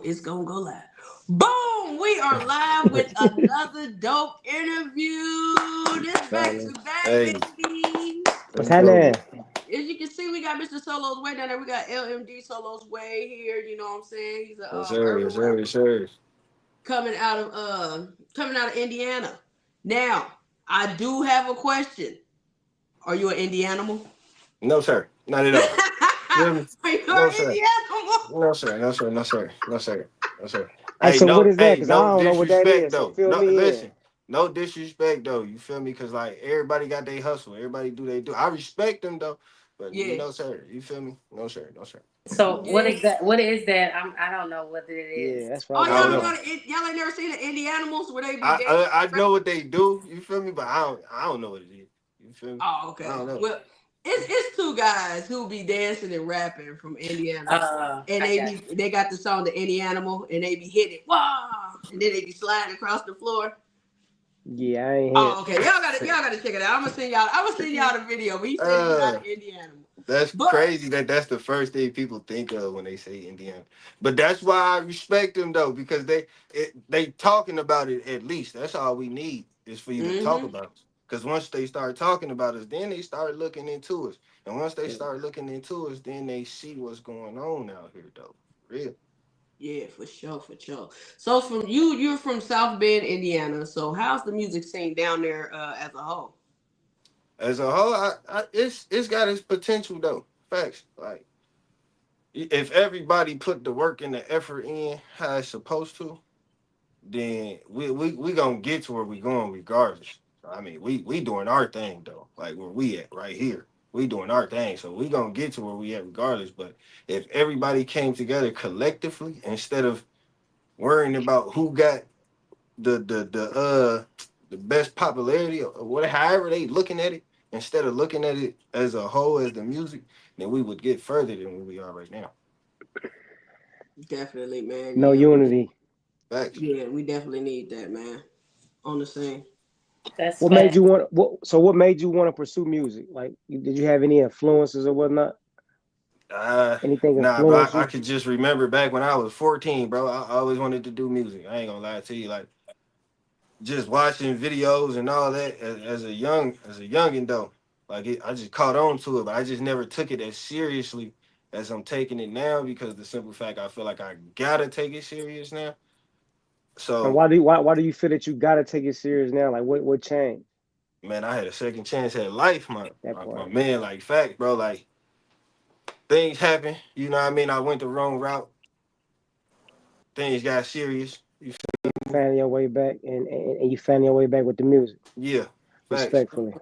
it's gonna go live. Boom! We are live with another dope interview. This back Solid. to back, Hey, baby. What's let's go. happening? As you can see, we got Mr. Solo's Way down there. We got LMD Solo's Way here. You know what I'm saying? He's a Yes, sir. urban Yes, sir. Yes, rapper sir. coming out of Indiana. Now, I do have a question. Are you an Indianimal? No, sir. Not at all. Feel me? Are you No, an sir. Indianimal? No, sir. No, sir. No, sir. No, sir. No, sir. Hey, Hey, so what no. is that? Hey, Because I no don't know what that disrespect is. So though. fill No, me in. listen. No disrespect though. You feel me? Cause like everybody got their hustle. Everybody do they do. I respect them though. But Yeah. no, sir. You feel me? No, sir. No, sir. So what Yeah. exact? What is that? I don't know what it Yeah, is. that's what I Oh, I want y'all don't to don't know. know. know y'all ain't never seen the Indianimals where they be I dancing. I, I know what they do. You feel me? But I don't know what it is. You feel me? Oh, I okay. don't know. Well, it's two guys who be dancing and rapping from Indiana, and I got you. they got the song "The Indianimal" and they be hitting wow, and then they be sliding across the floor. Yeah, I ain't Oh, hit. okay. Y'all gotta check it out. I'm gonna send y'all the video. But he said he's not Uh, an Indianimal, That's but crazy that that's the first thing people think of when they say Indiana. But that's why I respect them though, because they talking about it at least. That's all we need is for you to talk mm-hmm. about us. Because once they start talking about us, then they start looking into us. And once they start looking into us, then they see what's going on out here though. Real. Yeah, for sure, for sure. So from you're from South Bend, Indiana. So how's the music scene down there as a whole? As a whole, it's got its potential though. Facts. Like if everybody put the work and the effort in how it's supposed to, then we gonna get to where we going regardless. I mean, we doing our thing though, like where we at right here. We doing our thing, so we gonna get to where we at regardless. But if everybody came together collectively instead of worrying about who got the best popularity or what, however they looking at it, instead of looking at it as a whole as the music, then we would get further than where we are right now. Definitely, man. No unity. Facts. Yeah, we definitely need that, man. On the scene. That's What made fact. you want? What made you want to pursue music? Like, did you have any influences or whatnot? Uh, Anything nah, bro. influence I you? could just remember back when I was 14, bro. I always wanted to do music. I ain't gonna lie to you. Like just watching videos and all that as a youngin though. I just caught on to it, but I just never took it as seriously as I'm taking it now because the simple fact I feel like I gotta take it serious now. And So why do you feel that you gotta take it serious now? Like, what changed man, I had a second chance at life, that my part? man. Like fact, bro. Like things happen. You know what I mean? I went the wrong route. Things got serious. You Finding your way back, and you finding your way back with the music. Yeah, facts, Respectfully,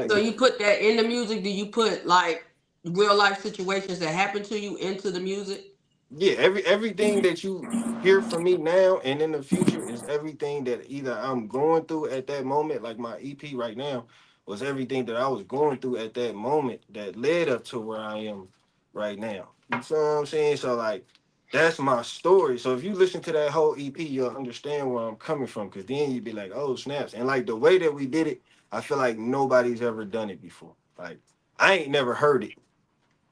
So facts. respectfully. you put that in the music. Do you put like real life situations that happen to you into the music? Yeah, everything that you hear from me now and in the future is everything that either I'm going through at that moment, like my EP right now, was everything that I was going through at that moment that led up to where I am right now. You feel what I'm saying? So like that's my story. So if you listen to that whole EP, you'll understand where I'm coming from. Cause then you'd be like, oh snaps. And like the way that we did it, I feel like nobody's ever done it before. Like I ain't never heard it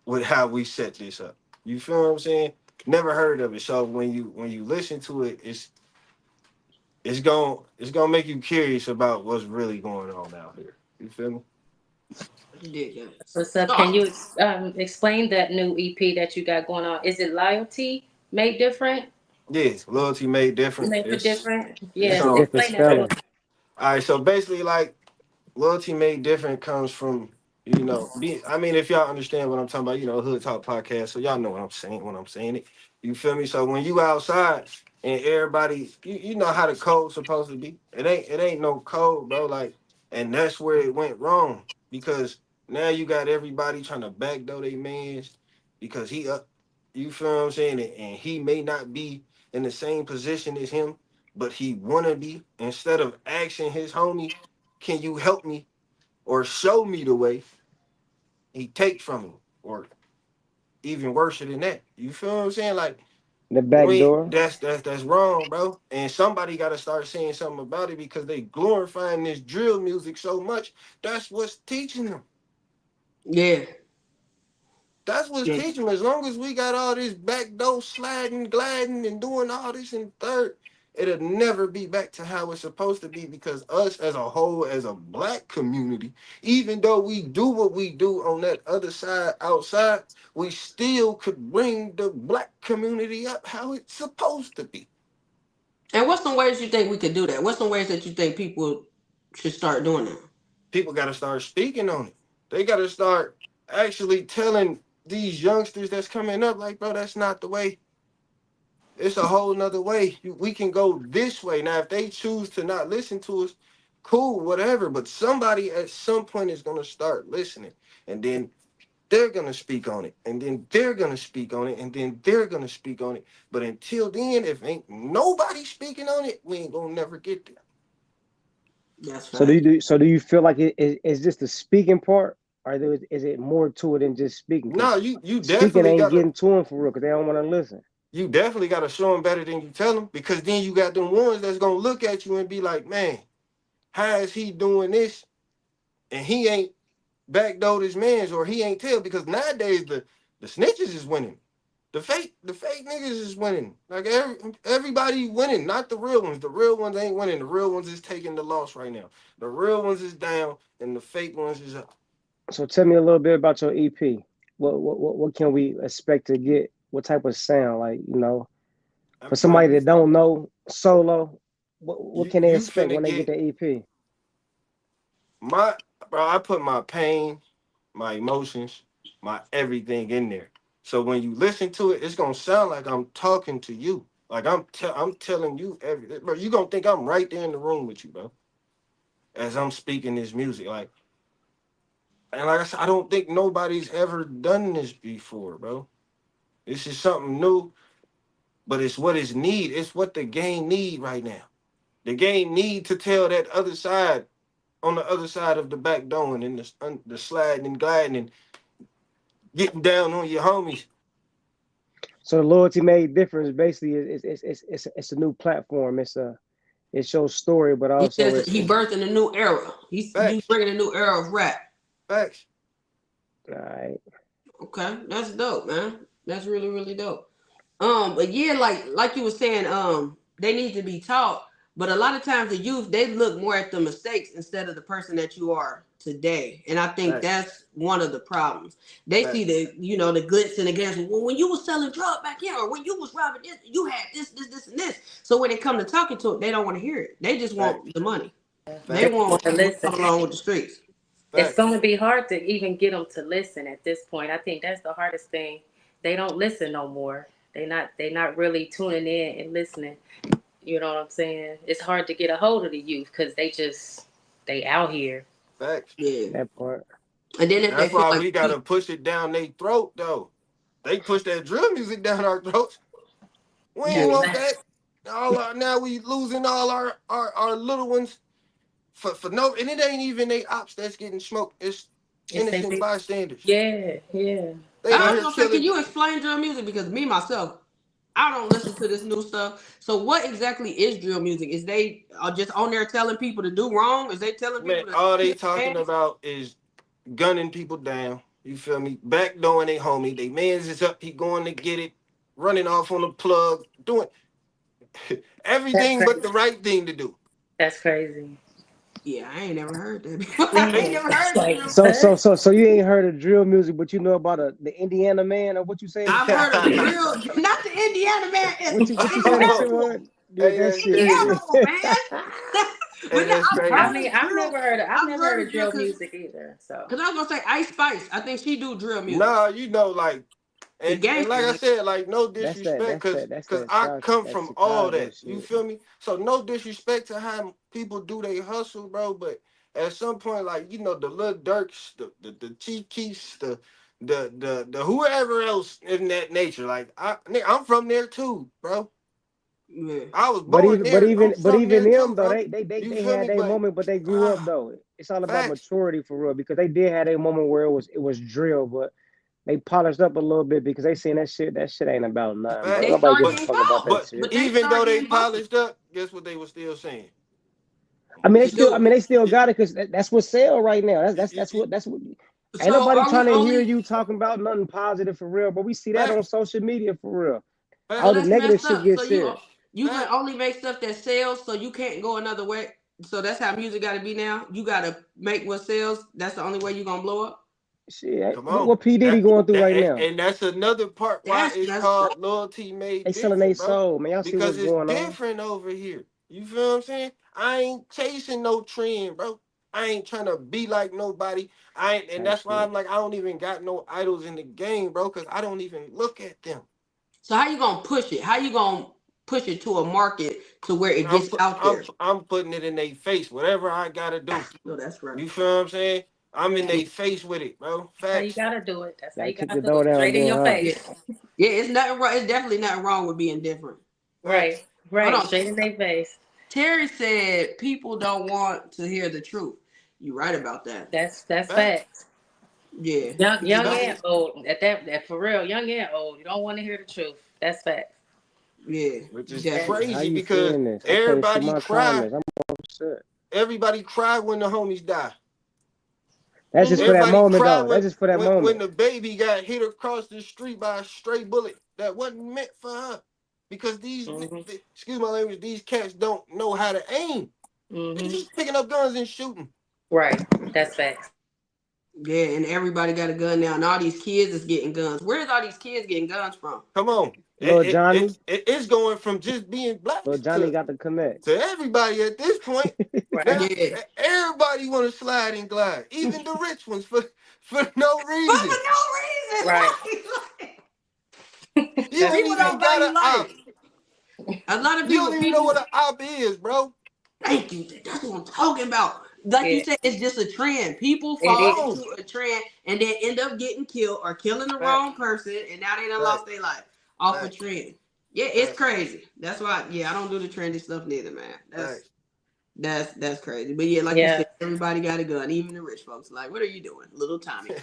with how we set this up. You feel what I'm saying? Never heard of it. So when you listen to it, it's gonna make you curious about what's really going on out here. You feel me? You did that. What's up? So Can you explain that new EP that you got going on? Is it loyalty made different? Yeah, loyalty made different. Made for It's different? it's Yeah, It's a on. different explain that to spelling. us. All right, so basically, like loyalty made different comes from I mean, if y'all understand what I'm talking about, Hood Talk podcast, so y'all know what I'm saying when I'm saying it. You feel me? So when you outside and everybody, you know how the code's supposed to be. It ain't no code, bro. Like, and that's where it went wrong because now you got everybody trying to backdoor their mans because he up. You feel what I'm saying? And he may not be in the same position as him, but he wanna be. Instead of asking his homie, can you help me or show me the way, he take from him or even worse than that. You feel what I'm saying? Like The back door. that's wrong, bro. And somebody got to start saying something about it because they glorifying this drill music so much. That's what's teaching them. yeah, That's what's Yeah. teaching. As long as we got all this backdoor sliding, gliding, and doing all this in third, it'll never be back to how it's supposed to be because us as a whole, as a black community, even though we do what we do on that other side outside, we still could bring the black community up how it's supposed to be. And what's some ways you think we could do that? What's some ways that you think people should start doing that? People got to start speaking on it. They got to start actually telling these youngsters that's coming up, like, bro, that's not the way. It's a whole nother way. We can go this way. Now, if they choose to not listen to us, cool, whatever. But somebody at some point is going to start listening. And then they're going to speak on it. And then they're going to speak on it. And then they're going to speak on it. But until then, if ain't nobody speaking on it, we ain't going to never get there. That's So do fact. you do? So do you feel like is just the speaking part, or is it more to it than just speaking? No, Because you speaking definitely ain't got to. getting to them for real, because they don't want to listen. You definitely got to show them better than you tell them. Because then you got them ones that's going to look at you and be like, man, how is he doing this? And he ain't backdoor his mans or he ain't tell because nowadays the snitches is winning. The fake niggas is winning. Like everybody winning, not the real ones. The real ones ain't winning. The real ones is taking the loss right now. The real ones is down and the fake ones is up. So tell me a little bit about your EP. What can we expect to get? What type of sound? Like, for Bro, somebody that don't know solo, what can they you expect finna when they get get the EP? my bro. I put my pain, my emotions, my everything in there. So when you listen to it, it's gonna sound like I'm talking to you. Like I'm telling you everything, bro. You gonna think I'm right there in the room with you, bro, as I'm speaking this music. And like I said, I don't think nobody's ever done this before, bro. This is something new, but it's what it's need. It's what the game need right now. The game need to tell that other side on the other side of the back door and the sliding and gliding and getting down on your homies. So the loyalty made difference basically it's a new platform. It shows story, but He also says he birthing a new era. He's Facts, bringing a new era of rap. facts. all right. Okay, that's dope, man. That's really really dope. But yeah, like you were saying, they need to be taught. But a lot of times the youth they look more at the mistakes instead of the person that you are today, and I think Facts, that's one of the problems. They see facts, the glitz and the gas. Well, when you was selling drugs back here, or when you was robbing this, you had this, and this. So when it come to talking to it, they don't want to hear it. They just facts, want the money. They They facts, want want to what's listen. coming along with the streets. It's facts. going to be hard to even get them to listen at this point. I think that's the hardest thing. They don't listen no more. They not really tuning in and listening. You know what I'm saying? It's hard to get a hold of the youth because they out here. Facts. Yeah, That part. and then And if they that's feel why like we gotta push it down their throat though. They push that drill music down our throats. We yeah, ain't want that. Now we losing all our little ones for no, and it ain't even they ops that's getting smoked. It's It's they innocent big. bystanders. Yeah, yeah. They out I was here gonna say, can killing. you explain drill music? Because me myself, I don't listen to this new stuff. So what exactly is drill music? Is they are just on there telling people to do wrong? Is they telling Man, people to all they kill talking fans? about is gunning people down. You feel me? Backdooring they homie. They man's is up. He going to get it. Running off on the plug. Doing That's everything but crazy. the right thing to do. That's crazy. Yeah, I ain't never heard that before. I ain't Man, never it's heard the like drill. what? So you ain't heard of drill music, but you know about the Indiana man, or what you say? I've heard of the drill, not the Indiana man. What you It's say that Oh, shit animal. was? Yeah, hey, that that's It's shit. crazy. animal, man. Hey, But yeah, that's I've I crazy. heard mean, of drill. I've I've never heard heard of of drill drill because music either. So I was gonna say Ice Spice. I think she do drill music. Nah, you know, like, The and like I gangsters. said, like, no That's that. disrespect, That's cause that. That's cause that I South. come That from all Chicago that. You shit. feel me? So no disrespect to how people do they hustle, bro. But at some point, like, the Lil Durks, the Chief Keefs, the whoever else in that nature, like, I'm from there too, bro. Yeah. I was But born even but there. I'm even but from even there too, them though, bro. they You they feel had me? their But moment, but they grew up ah, though. It's all about facts, maturity for real, because they did have a moment where it was drill, but they polished up a little bit because they seen that shit ain't about nothing, bro. They facts. Nobody start gives a But getting fuck about caught, that but shit. but they even though start they getting busted. polished up, guess what they were still saying? I mean, They do. they still got it because that's what sell right now. That's You, that's you, what that's what. Ain't So nobody are we trying to hear only? you talking about nothing positive for real, but we see that on Facts. social media for real. So All the Facts. that's negative messed shit up. gets So shared. you can Facts. only make stuff that sells. So you can't go another way. So that's how music got to be now. You got to make what sells. That's the only way you gonna blow up. Shit, Come what on. what P Diddy That going through that right now? and that's another part why That's it's messed up. called loyalty They made selling their different, bro. soul, man. Y'all see Because what's it's going on? different over here. You feel what I'm saying? I ain't chasing no trend, bro. I ain't trying to be like nobody. I ain't, and Type that's why shit. I'm like, I don't even got no idols in the game, bro, because I don't even look at them. So how you gonna push it? How you gonna push it to a market to where it I'm gets pu- out there? I'm putting it in their face, whatever I gotta do. No, that's right. You feel what I'm saying? I'm in their face with it, bro. That's how you Facts. gotta do it. That's how Gotta you kick gotta the do door it. down Straight in then, your huh? Yeah, face. yeah. It's nothing wrong. It's definitely nothing wrong with being different. Facts. Right, Hold right. on. Straight in their face. Terry said people don't want to hear the truth. You right about that. That's Facts. facts. Yeah, You Young don't. and old. That for real. Young and old. You don't want to hear the truth. That's facts. yeah, Which is That's Man, how crazy you because seeing this? I can't see everybody my cry. comments. I'm upset. Everybody cry when the homies die. That's just for hmm that Everybody moment, cry though. That's just for that when moment. the baby got hit across the street by a stray bullet that wasn't meant for her. Because hmm excuse my language, these cats don't know how to aim. They hmm just picking up guns and shooting. Right. That's facts. yeah. And everybody got a gun now, and all these kids is getting guns. Where's all these kids getting guns from? Come on. Little Johnny, It's going from just being black little Johnny to got the connect. everybody at this point. Right. Now Yeah, everybody want to slide and glide, even the rich ones for no but reason. for no reason, Right. like, You That's ain't people even don't facts. got value an op. life. A lot of You don't people, even know people. what an op is, bro. Thank you. That's what I'm talking about. Like you Yeah. said, it's just a trend. People Come It fall is. on. into a trend and then end up getting killed or killing the Facts. wrong person, and now they done lost Facts. their life off a Facts. trend. Yeah, it's Facts. crazy. That's why. Yeah, I don't do the trendy stuff neither, man. That's Facts. that's that's crazy. But yeah, like you Yeah. said, everybody got a gun, even the rich folks. Like, what are you doing, little Tommy?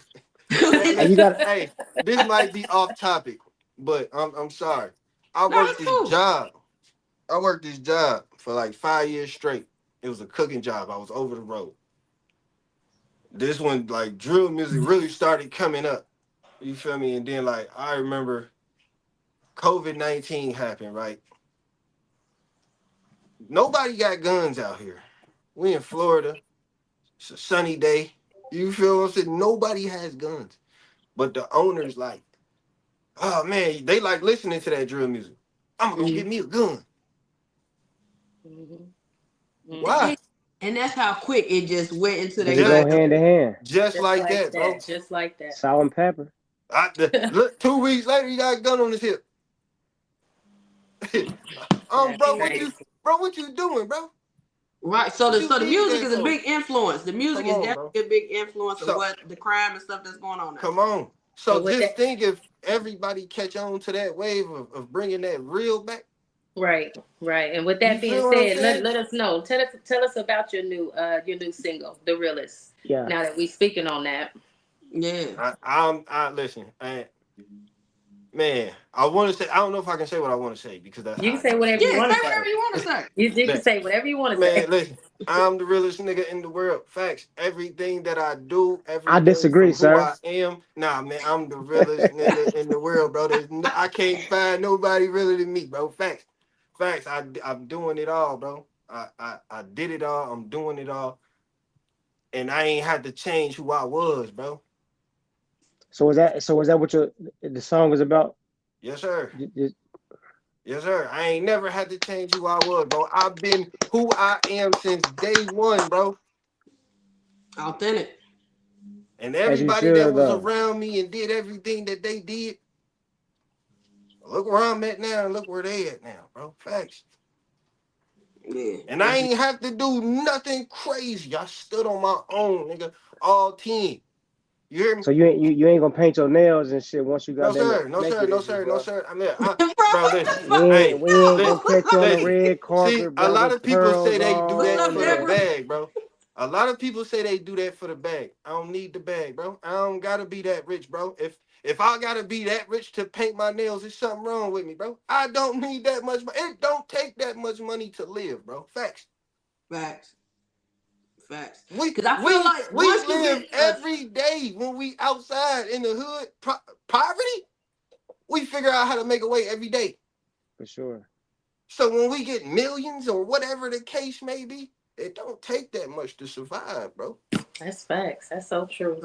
Man, Hey, you listen. got Hey, this might be off topic, but I'm sorry. I No, worked it's this cool. job. I worked this job for like 5 years straight. It was a cooking job. I was over the road. This one, like drill music, really started coming up. You feel me? And then like I remember COVID-19 happened. Right? Nobody got guns out here. We in Florida. It's a sunny day. You feel what I'm saying? Nobody has guns. But the owners like, oh man, they like listening to that drill music. I'm gonna go Mm. get me a gun. hmm hmm Why? Dang. And that's how quick it just went into because their it go Just, mind. hand to hand. just Just like like that, bro. that. Just like that. Salt and pepper. Look, 2 weeks later, he got a gun on his hip. That's Bro, crazy. what you doing, bro? Right. So What the you so the did music that is a for? big influence. The music Come is on, definitely bro. a big influence of So, what the crime and stuff that's going on now. come on. So So with just that, think if everybody catch on to that wave of bringing that real back. right, right. And with You that being feel what I'm said, saying? let us know. Tell us about your new single, The Realest. Yeah. Now that we speaking on that. Yeah. I listen. Man, I want to say. I don't know if I can say what I want to say because that's You how can I say get. whatever you Yeah, want say to say. whatever you want to say. You can Bet. say whatever you want to Man, say. listen, I'm the realest nigga in the world. Facts. Everything that I do, I everything disagree, from who sir. I am. Nah, man, I'm the realest nigga in the world, bro. I can't find nobody realer than me, bro. Facts. Facts. I'm doing it all, bro. I did it all. I'm doing it all. And I ain't had to change who I was, bro. So is that what your the song is about? Yes, sir. Just, Yes, sir. I ain't never had to change who I was, bro. I've been who I am since day one, bro. Authentic. And as you everybody that should was though. around me and did everything that they did, look where I'm at now and look where they at now, bro. Facts. Yeah. And I That's ain't have to do nothing crazy. I stood on my own, nigga. All 10. You hear me? So you ain't gonna paint your nails and shit once you No, got that sir. No, make sir. it No, in you, sir. No, bro. sir. I mean, bro, bro, what listen. the We fuck? ain't Hey, we ain't gonna listen. catch you on the No. Listen. red See, carpet, a bro, lot with of people say pearls they do What's that on up, for the and Deborah? bag, bro. A lot of people say they do that for the bag. I don't need the bag, bro. I don't gotta be that rich, bro. If I gotta be that rich to paint my nails, there's something wrong with me, bro. I don't need that much. It don't take that much money to live, bro. Facts. Facts. Facts. We Because I feel we like we once you live get every day when we outside in the hood. Poverty, we figure out how to make a way every day. For sure. So when we get millions or whatever the case may be, it don't take that much to survive, bro. That's facts. That's so true.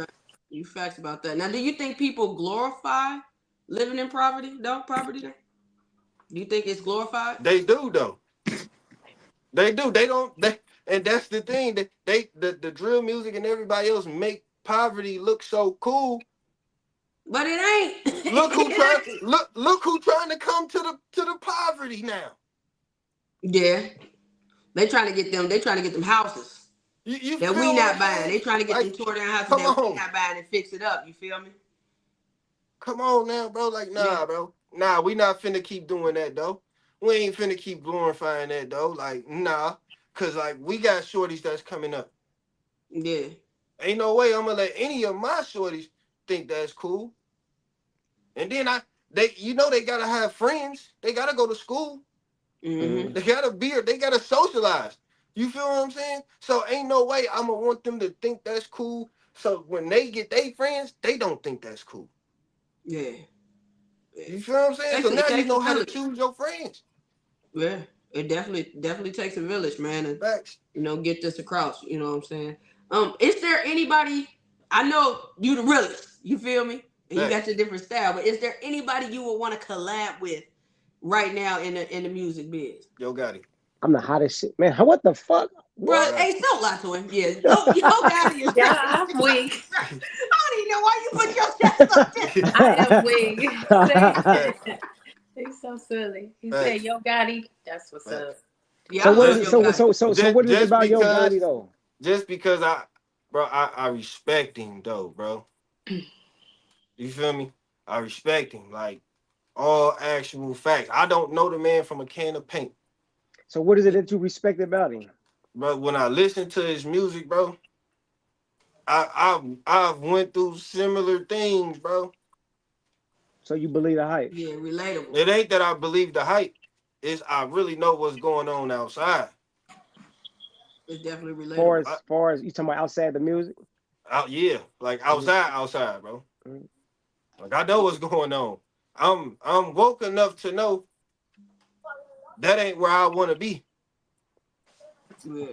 you facts about that. Now, do you think people glorify living in poverty? No poverty. Do you think it's glorified? They do though. They do. They don't. And that's the thing that the drill music and everybody else make poverty look so cool. But it ain't. Look who trying It ain't. look who trying to come to the poverty now. Yeah, they trying to get them. They trying to get them houses You that feel we what not I'm buying. saying? They trying to get them Like, tore down houses come that we on. not buying and fix it up. You feel me? Come on now, bro. Like, Yeah. nah, bro. Nah, we not finna keep doing that though. We ain't finna keep glorifying that though. Like, nah. Cause like we got shorties that's coming up. Yeah. Ain't no way I'm gonna let any of my shorties think that's cool. And then they they gotta have friends. They gotta go to school. Mm-hmm. They gotta they gotta socialize. You feel what I'm saying? So ain't no way I'm gonna want them to think that's cool. So when they get their friends, they don't think that's cool. Yeah. Yeah. You feel what I'm saying? So It now you takes a know how to village. choose your friends. Yeah. It definitely takes a village, man, and Facts. get this across. You know what I'm saying? Is there anybody? I know you the realest. You feel me? And you got Facts. your different style, but is there anybody you would want to collab with right now in the music biz? Yo, Gotti. I'm the hottest shit, man. What the fuck? Yo, Bro, What? Gotti. hey, don't lie to him. Yeah, yo, got it. Yeah, I'm weak. I don't even know why you put your chest up there. I am weak. Facts. He's so silly. He said, Facts. "Yo, Gotti." That's what's Facts. up. Yeah, So I what love is it? Yo Just Gotti. So what is it just about Yo Gotti because though? I respect him though, bro. You feel me? I respect him. Like all actual facts. I don't know the man from a can of paint. So what is it that you respect about him? But when I listen to his music, bro, I've went through similar things, bro. So you believe the hype? Yeah, relatable. It ain't that I believe the hype. It's I really know what's going on outside. It's definitely Far relatable. as far as you talking about outside the music? Out, yeah, like Mhm, outside, bro. mhm. Like I know what's going on. I'm woke enough to know that ain't where I want to be. Yeah,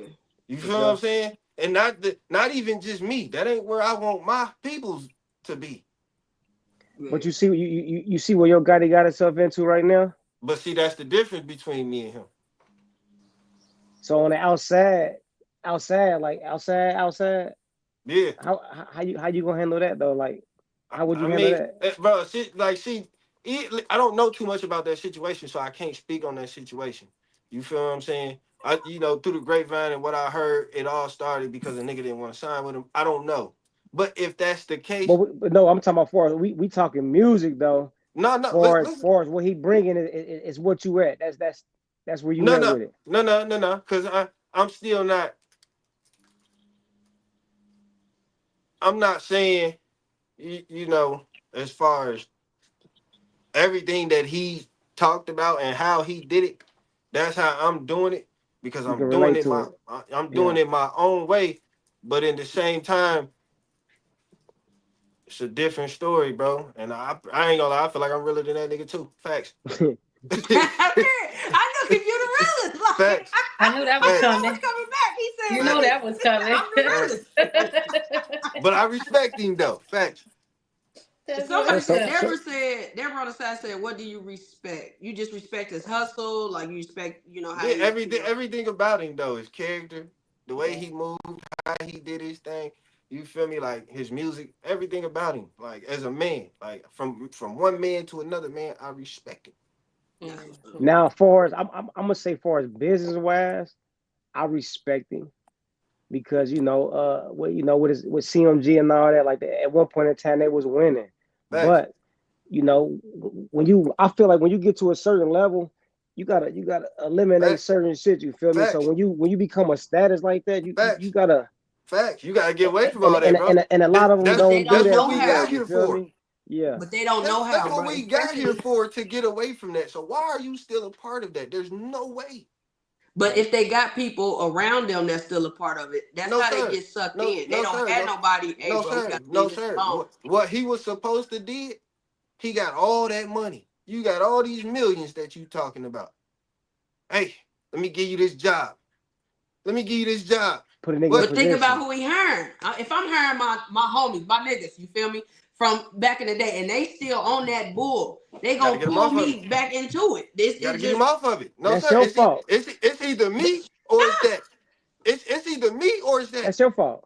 You For feel what I'm sure. saying? And not even just me. That ain't where I want my peoples to be. But yeah. you see what Yo Gotti got himself into right now? But see, that's the difference between me and him. So on the outside, Yeah. how you gonna handle that though? Like, how would I you handle mean, that? bro, I don't know too much about that situation, so I can't speak on that situation. You feel what I'm saying? Through the grapevine and what I heard, it all started because a nigga didn't want to sign with him. I don't know, but if that's the But, case, but no, I'm talking about far as we talking music though. no, no, Far as listen, far as what he bringing is what you at. That's where you no, at no, with it. no, no, no, no, because I'm still not. I'm not saying, as far as everything that he talked about and how he did it, that's how I'm doing it because You can relate to it. I'm doing Yeah. it my own way, but in the same time, it's a different story, bro. And I ain't gonna lie, I feel like I'm realer than that nigga too. Facts. I know because you're the realest. Like, Facts. I knew that was I Facts. know coming. it's coming back. He You said, knew Facts. that was coming. I'm the Facts. realest. But I respect him though. Facts. That's Somebody what's so up. so Deborah on the side said, what do you respect? You just respect his hustle, like you respect, how Yeah, he, everything about him though, his character, the way he moved, how he did his thing. You feel me? Like his music, everything about him. Like as a man, like from one man to another man, I respect it. that's what's up. Mhm. now far as I'm gonna say far as business wise, I respect him because with CMG and all that, like at one point in time they was winning. Facts, But I feel like when you get to a certain level, you gotta eliminate facts, certain shit. You feel me? So facts, when you become a status like that, you facts, gotta facts. You gotta get away from and all that, and bro. and, and a lot of them But they don't do don't that What know too we well. got how. You here feel for. me? Yeah. But they don't know That's how, what bro. we got here Especially, for to get away from that. So why are you still a part of that? There's no way. But if they got people around them that's still a part of it, that's No how they sir, get sucked no in. They no don't sir, have no nobody. Hey, no bro, we sir, got to no leave this sir. alone. What he was supposed to did, he got all that money. You got all these millions that you talking about. Hey, let me give you this job. Let me give you this job. Put a nigga in What? But think about position. who he hiring. If I'm hiring my homies, my niggas, you feel me, from back in the day, and they still on that bull, they Got to gonna get him pull off of it. me back into it. This Got to is get him just off of it. No That's sir, your fault. it's either me or it's that. It's either me or it's that. That's your fault.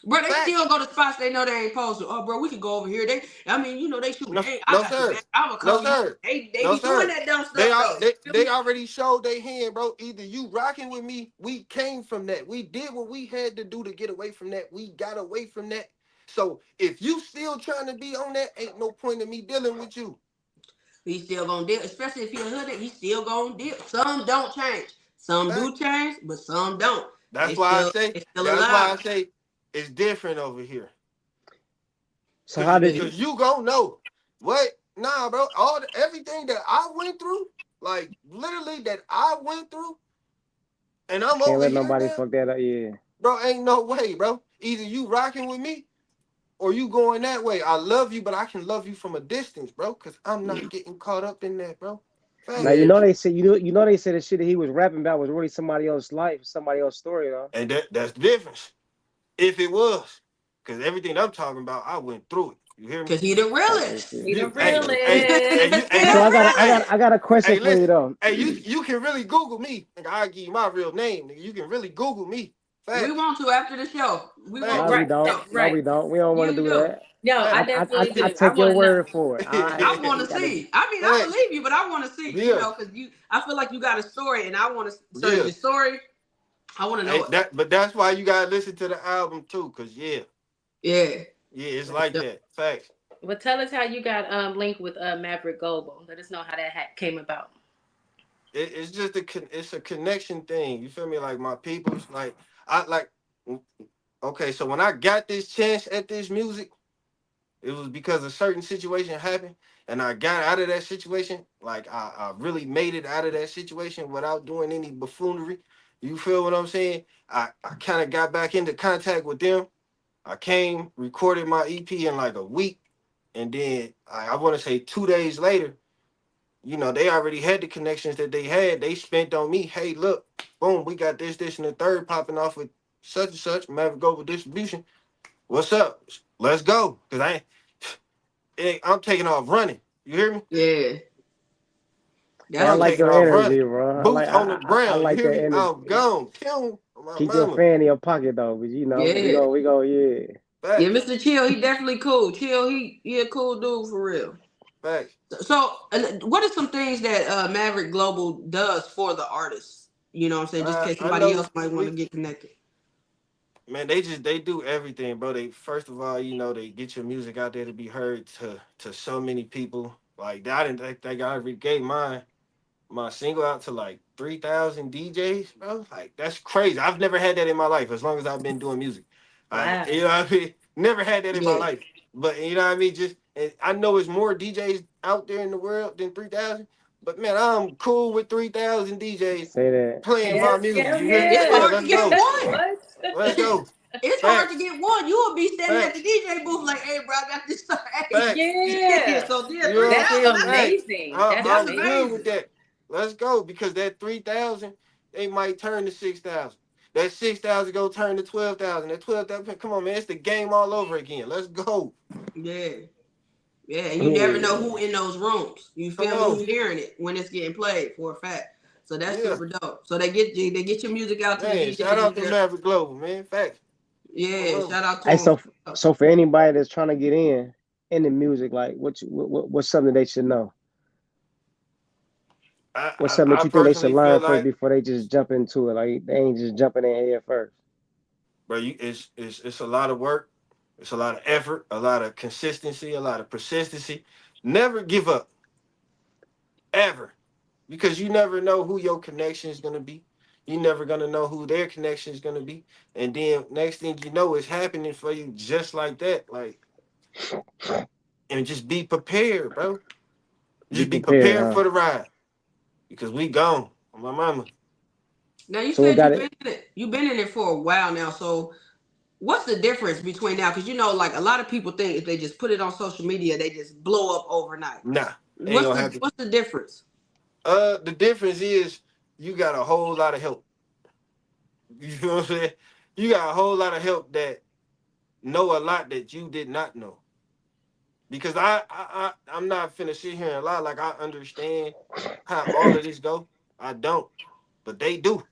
bro. They Facts. still go to spots they know they ain't supposed to. Oh, bro, we could go over here. I mean, they shooting No, game. I no got your sir, back. I'ma no cover you. sir, They no be doing sir. that dumb They stuff are though. they You feel they me? already showed their hand, bro. Either you rocking with me, we came from that. We did what we had to do to get away from that. We got away from that. So if you still trying to be on that, ain't no point in me dealing with you. He still gonna deal, especially if he a hood. He still gonna deal. Some don't change. Some Fact. do change, but some don't. That's why I say. They still That's why I alive. say it's different over here. So Cause how you, did Yeah. cause you gon' know what? Nah, bro. Everything that I went through, like literally that I went through, and I'm can't over let here nobody now, fuck that up? Yeah. bro. Ain't no way, bro. Either you rocking with me or you going that way. I love you, but I can love you from a distance, bro. Cause I'm not getting caught up in that, bro. Now Facts. you Yeah. know they said they said the shit that he was rapping about was really somebody else's life, somebody else's story though. And that's the difference. If it was, cause everything I'm talking about, I went through it. You hear me? Cause he the Type that realest. shit. He the You, hey, Type shit. hey, hey, realest. you, Cause hey, he So you, the hey, I got a question hey, for you listen, though. hey, you can really Google me. Nigga, I'll give you my real name. Nigga, you can really Google me. we Facts, want to after the show. We want No, facts, to we Right, don't. show. No, right. we don't. We don't want to You do do. that. No, I facts, definitely I do. I take your want to know. word for it. All right, I want you to gotta. see. I mean, I facts. believe you, but I want to see. Yeah, Cause I feel like you got a story, and I want to. So is yeah. your story? I want to know Hey, it. but that's why you gotta listen to the album too, cause Yeah. yeah, it's That's like dope. that. Facts. But tell us how you got linked with Maverick Global. Let us know how that came about. It's just it's a connection thing. You feel me? Like my people's like I like. Okay, so when I got this chance at this music. It was because a certain situation happened, and I got out of that situation. Like I really made it out of that situation without doing any buffoonery. You feel what I'm saying? I kind of got back into contact with them. I came, recorded my EP in like a week, and then I want to say 2 days later, they already had the connections that they had. They spent on me. Hey, look, boom, we got this, and the third popping off with such and such. Maverick Global Distribution. What's up? Let's go. Cause I'm taking off running. You hear me? Yeah. Hey, I That's I'm like what's taking your off up. energy, running. bro. Boots on the I ground. You like hear that me? energy. I'm gone. Kill my Keep your mama. fan in your pocket though, because Yeah. we go, yeah. Yeah, Facts. Mr. Chill, he definitely cool. Chill, he a cool dude for real. Facts. So, what are some things that Maverick Global does for the artists? You know what I'm saying? Just in case I somebody know else might want to we get connected. man, they do everything, bro. They first of all, they get your music out there to be heard to so many people. Like I didn't think I already gave my single out to like 3,000 DJs, bro. Like that's crazy. I've never had that in my life as long as I've been doing music. Wow. You know what I mean? Never had that in my Yeah, life. But you know what I mean? Just and I know it's more DJs out there in the world than 3,000. But man, I'm cool with 3,000 DJs Say that. playing my Hell, music. hell You hear me? it's Yeah, yeah. hard let's to get go. one. What? Let's go. It's hard to Facts. get one. You will be standing at the Facts. DJ booth like, "Hey, bro, I got this song." Hey, Facts. yeah. Yeah. So yeah, You know three what I'm That's saying? thousand. Facts. amazing. That's That's I'm good with amazing. amazing. that. Let's go because that 3,000 they might turn to 6,000. That 6,000 go turn to 12,000. That 12,000, come on, man, it's the game all over again. Let's go. Yeah, yeah. And you never know Yeah. who in those rooms. You Come feel me? on, Who's hearing it when it's getting played for a fact. So that's yeah, super dope. So they get your music out to the man. Shout DJs out and to stuff. Maverick Global, man. Facts. My Yeah, mama. shout out to Hey, them. so for anybody that's trying to get in the music, like what's something they should know? I, What's I something that I you think they should personally feel learn first like, before they just jump into it? Like they ain't just jumping in head first. bro, it's a lot of work. It's a lot of effort, a lot of consistency, a lot of persistency. Never give up, ever. Because you never know who your connection is gonna be. You never gonna know who their connection is gonna be, and then next thing you know, it's happening for you just like that. Like, and just be prepared, bro. Be Just be prepared, prepared huh? for the ride because we gone. My mama. Now you So we said got it. you've been in it for a while now. So what's the difference between now? Because you know, like a lot of people think if they just put it on social media, they just blow up overnight. Nah, ain't gonna happen. What's the difference? The difference is you got a whole lot of help. You feel what I'm saying? You got a whole lot of help that know a lot that you did not know. Because I'm not finna sit here and lie like I understand how all of this go. I don't, but they do.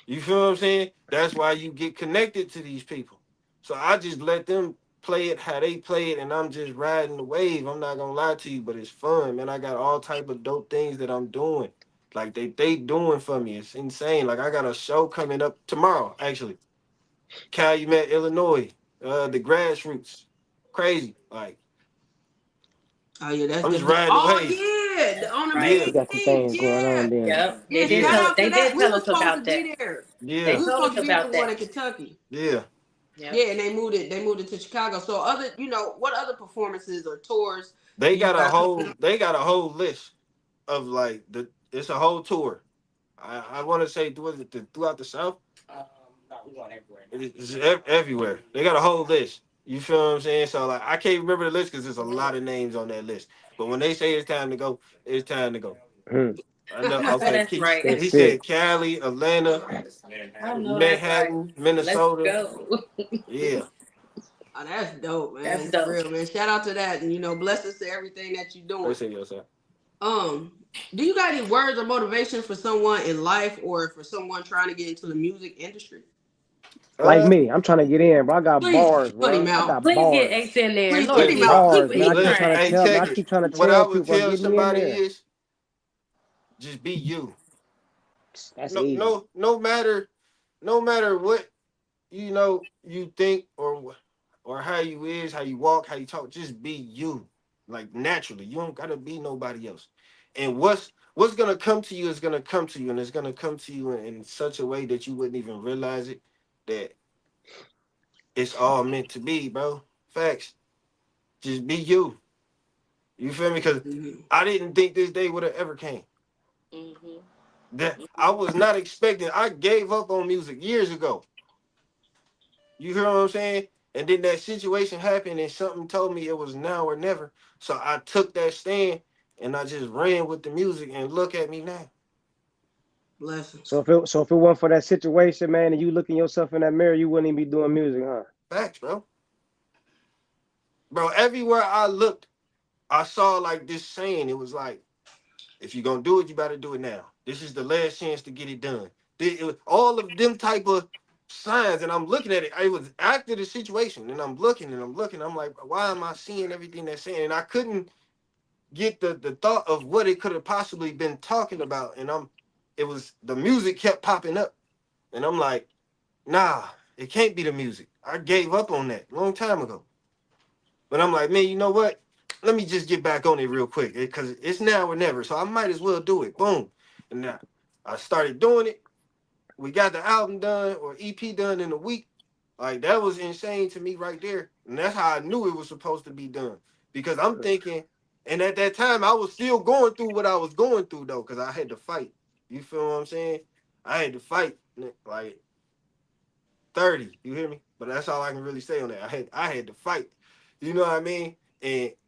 You feel what I'm saying? That's why you get connected to these people. So I just let them play it how they play it, and I'm just riding the wave. I'm not gonna lie to you, but it's fun, man. I got all type of dope things that I'm doing. Like they doing for me. It's insane. Like I got a show coming up tomorrow, actually. Calumet, Illinois. The grassroots. Crazy. Like Oh yeah, I'm just that's dope. riding the Oh wave. yeah, on the Right. Yeah, We got some main stage. things going Yeah, on then. Yep. yeah. yeah, Shout out to They that. did We tell were us supposed to about that. be there. They yeah, We were told supposed us to be at the about one that. in Kentucky. yeah. Yep. Yeah, and they moved it. They moved it to Chicago. So other, what other performances or tours They do you got a got coming whole up? they got a whole list of like it's a whole tour. I want to say throughout the South. It's everywhere. They got a whole list. You feel what I'm saying? So like I can't remember the list because there's a lot of names on that list. But when they say it's time to go, it's time to go. Hmm. I know. I know Okay, that's right. he That's it. said Cali, Atlanta, I know that's right. Manhattan, Let's Minnesota. go. Yeah, Oh, that's dope, That's man. For dope. real, man. Shout out to that, and blessings to everything that you're they doing. say yourself. Um, do you got any words of motivation for someone in life or for someone trying to get into the music industry? Like Uh, me, I'm trying to get in, bro. I got Please bars, put him bro. I out. got Please get bars. Ace in there. Please get Lord him listen, out. Jesus, Keep Bars, it. man. he I keep He, trying trying. to hey, tell, man. check I it. keep trying to What I tell would people, bro, tell get me in somebody there. is just be you. That's No, easy. no, no matter what you think or how you is, how you walk, how you talk, just be you. Like naturally. You don't gotta be nobody else. And what's gonna come to you is gonna come to you, and it's gonna come to you in such a way that you wouldn't even realize it, that it's all meant to be, bro. Facts. Just be you. You feel me? Because Mhm. I didn't think this day would have ever came. Hmm. That I was not expecting. I gave up on music years ago. You hear what I'm saying? And then that situation happened and something told me it was now or never. So I took that stand and I just ran with the music and look at me now. Blessings. So if it wasn't for that situation, man, and you looking yourself in that mirror, you wouldn't even be doing music, huh? Facts, bro. Bro, everywhere I looked, I saw like this saying. It was like, if you're gonna do it, you better do it now. This is the last chance to get it done. It was all of them type of signs, and I'm looking at it. I was after the situation, and I'm looking and I'm looking. I'm like, why am I seeing everything they're saying? And I couldn't get the thought of what it could have possibly been talking about. And it was the music kept popping up, and I'm like, nah, it can't be the music. I gave up on that a long time ago. But I'm like, man, you know what? Let me just get back on it real quick because it's now or never. So I might as well do it. Boom. And now I started doing it. We got the album done or EP done in a week. Like that was insane to me right there. And that's how I knew it was supposed to be done. Because I'm thinking, and at that time I was still going through what I was going through though, because I had to fight. You feel what I'm saying? I had to fight like 30. You hear me? But that's all I can really say on that. I had to fight. You know what I mean?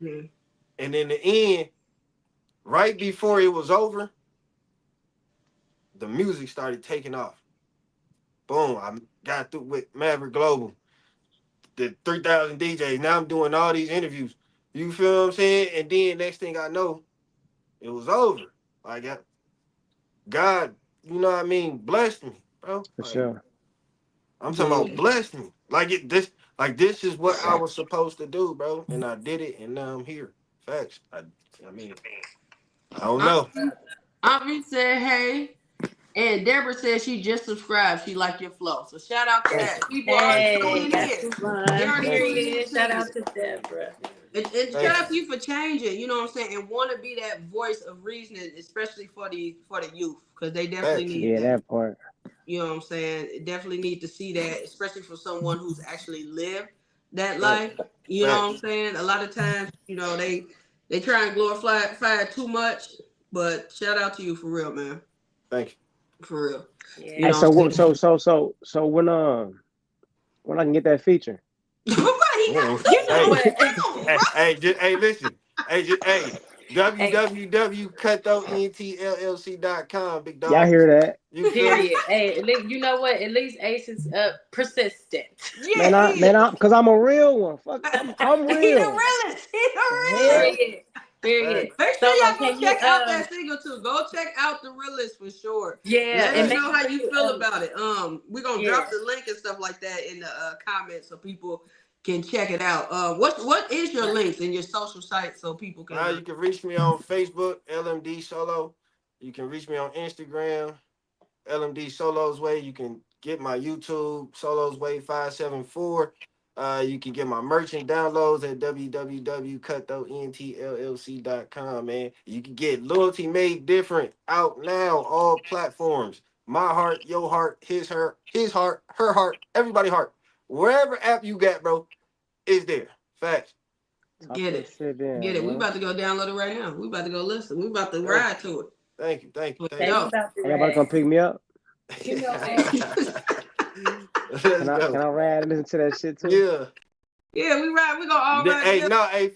Mhm. And in the end, right before it was over, the music started taking off. Boom! I got through with Maverick Global, the 3,000 DJs. Now I'm doing all these interviews. You feel what I'm saying? And then next thing I know, it was over. Like God, you know what I mean, blessed me, bro. For Like sure. I'm talking Yeah. about blessed me. This is what I was supposed to do, bro. And I did it, and now I'm here. Facts. I mean, I don't know. Avi said, hey. And Deborah said she just subscribed. She liked your flow. So shout out to that. People already Thank you. Hey, tuning that's in. the They one. already Thank you. tuning in Period. to Shout you. out to Deborah. And shout Thank you. out to you for changing, you know what I'm saying, and want to be that voice of reasoning, especially for the youth, because they definitely Facts. need Yeah, that. that part. You know what I'm saying? Definitely need to see that, especially for someone who's actually lived that Facts. life. You know what I'm Facts. saying? A lot of times, they try and glorify fire too much, but shout out to you for real, man. Thank you. For real. Yeah. You Hey, know what I'm saying? so when I can get that feature? But he got Oh, You know two. hey, what? Damn, bro. hey, listen. Hey, Hey, www.cutthroatntllc.com, big Y'all dog. hear that? You feel me? period. Hey, you know what? At least Ace is persistent. Yeah, Man, he is. cause I'm a real one. Fuck, I'm He the real. realest. He the Hell, realest. Period. Period. Hey, Make sure Solo, y'all go can you check out that single too. Go check out the realest for sure. yeah, Let and us hey, make know how sure you you feel about it. We're gonna yeah. drop the link and stuff like that in the comments so people can check it out. What is your links and your social sites so people can? you can reach me on Facebook, LMD Solo. You can reach me on Instagram, LMD Solos Way. You can get my YouTube Solos Way 574. You can get my merchant downloads at www.cutthroatntllc.com, man. You can get Loyalty Made Different out now, all platforms. My heart, your heart, his heart, her heart, everybody heart. Wherever app you got, bro, is there. Facts. talk Get that it. shit Get down, it. We man. about to go download it right now. We about to go listen. We about to Thank you. ride to it. Thank you. Thank you. For Thank Okay, you. we sure. about to Are y'all about to rag. come pick me up? You know Hey. what? Let's Can go. I ride and listen to that shit too? Yeah. Yeah, we ride. We gonna all ride Hey, together. no, hey,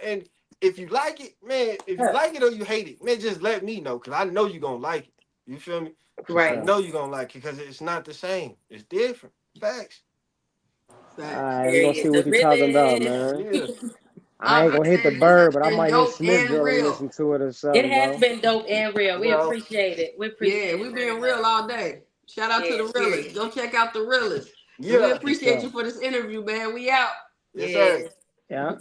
and if you like it, man, if you like it or you hate it, man, just let me know, because I know you're going to like it. You feel me? For I Right. sure. know you're going to like it because it's not the same. It's different. Facts. All Facts. right, we're gonna see Period. The what you talking about, realest. man. Yeah. I ain't Like gonna I hit the said, this has bird, but I been might hit dope Smith and Drill and real. listen to it or It something, has bro. been dope and real. You We know, appreciate it. We Yeah, appreciate we it very being real much. all day. Shout out to Yeah, the realest. period. Go check out the realest. And we yeah. For appreciate you sure. for this interview, man. We out. Yes, sir. Yeah. Yeah.